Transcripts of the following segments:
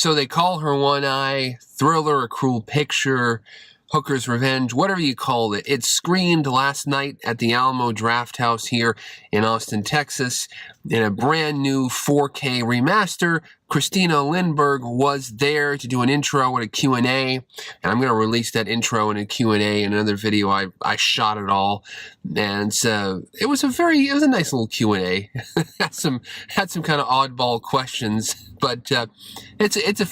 So they call her One-Eye, thriller, a cruel picture, Hooker's Revenge, whatever you call it. It screened last night at the Alamo Drafthouse here in Austin, Texas, in a brand new 4K remaster. Christina Lindberg was there to do an intro and a Q&A, and I'm going to release that intro and a Q&A in another video. I shot it all, and it was a nice little Q&A. had some kind of oddball questions, but it's a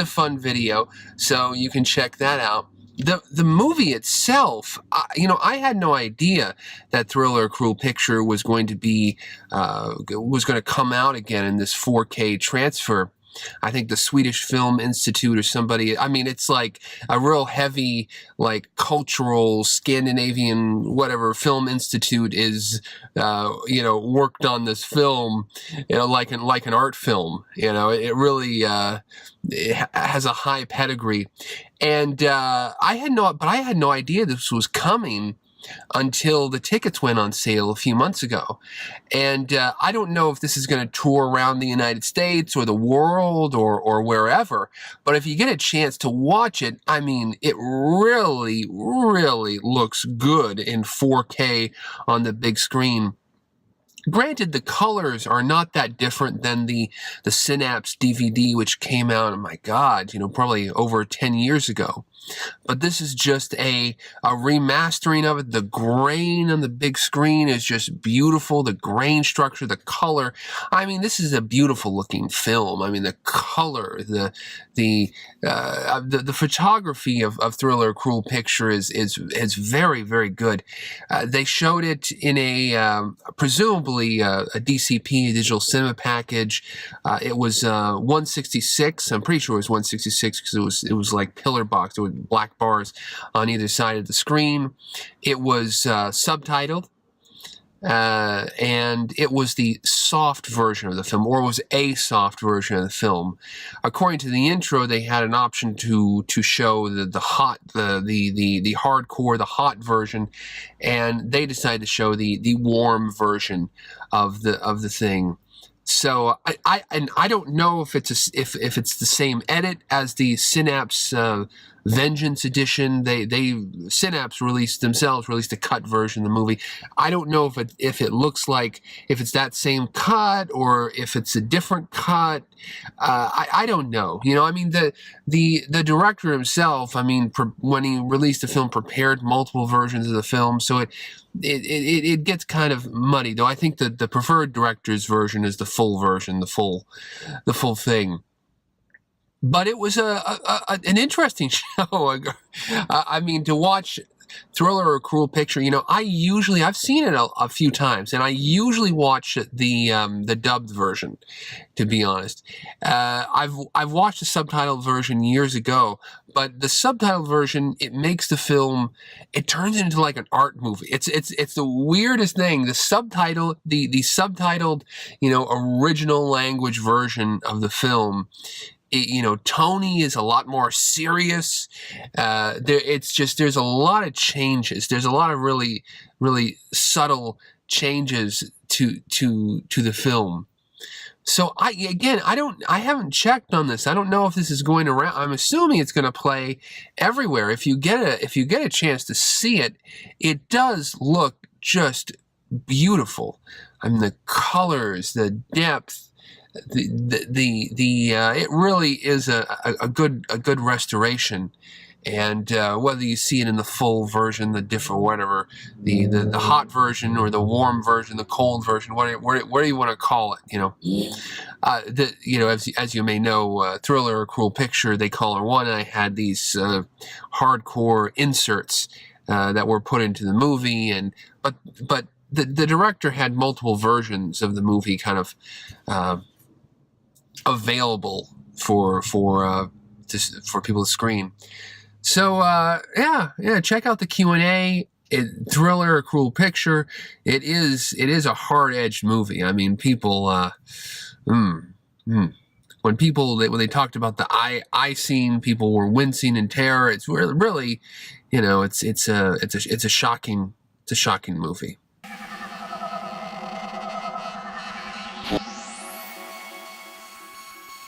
fun video, so you can check that out. The movie itself, I had no idea that Thriller: A Cruel Picture was going to come out again in this 4K transfer. I think the Swedish Film Institute or somebody, I mean, it's like a real heavy, like, cultural, Scandinavian, whatever, film institute is, worked on this film, like an art film. It really it has a high pedigree. And I had no idea this was coming until the tickets went on sale a few months ago. And I don't know if this is going to tour around the United States or the world or wherever, but if you get a chance to watch it, I mean, it really, really looks good in 4K on the big screen. Granted, the colors are not that different than the Synapse DVD, which came out, oh my God, probably over 10 years ago. But this is just a remastering of it. The grain on the big screen is just beautiful. The grain structure, the color. I mean, this is a beautiful looking film. I mean, the color, the photography of Thriller: A Cruel Picture is very, very good. They showed it in presumably a DCP, a digital cinema package. It was 166. I'm pretty sure it was 166 because it was like pillar box. It was black bars on either side of the screen. It was subtitled, and it was the soft version of the film, or it was a soft version of the film. According to the intro, they had an option to show the hardcore, the hot version, and they decided to show the warm version of the thing. So I don't know if it's the same edit as the Synapse Vengeance edition. Synapse released a cut version of the movie. I don't know if it looks like, if it's that same cut or if it's a different cut. I don't know. I mean, the director himself, I mean, when he released the film, prepared multiple versions of the film, so it gets kind of muddy. Though I think that the preferred director's version is the full version, the full thing. But it was an interesting show. I mean, to watch Thriller: A Cruel Picture, I've seen it a few times, and I usually watch the dubbed version, to be honest. I've watched the subtitled version years ago, but the subtitled version, it makes the film, it turns it into like an art movie. It's the weirdest thing. The subtitled, original language version of the film, Tony is a lot more serious. There's a lot of changes. There's a lot of really, really subtle changes to the film. So I haven't checked on this. I don't know if this is going around. I'm assuming it's going to play everywhere. If you get a chance to see it, it does look just beautiful. I mean, the colors, the depth. It really is a good restoration, and whether you see it in the full version, the different whatever, the hot version or the warm version, the cold version, whatever you want to call it, as you may know, Thriller: A Cruel Picture, they call her One-Eye, had these hardcore inserts that were put into the movie, but the director had multiple versions of the movie kind of available for people to screen. So check out the Q&A. Thriller: A Cruel Picture. It is a hard-edged movie. I mean, people when they talked about the eye scene, people were wincing in terror. It's really, it's a shocking movie.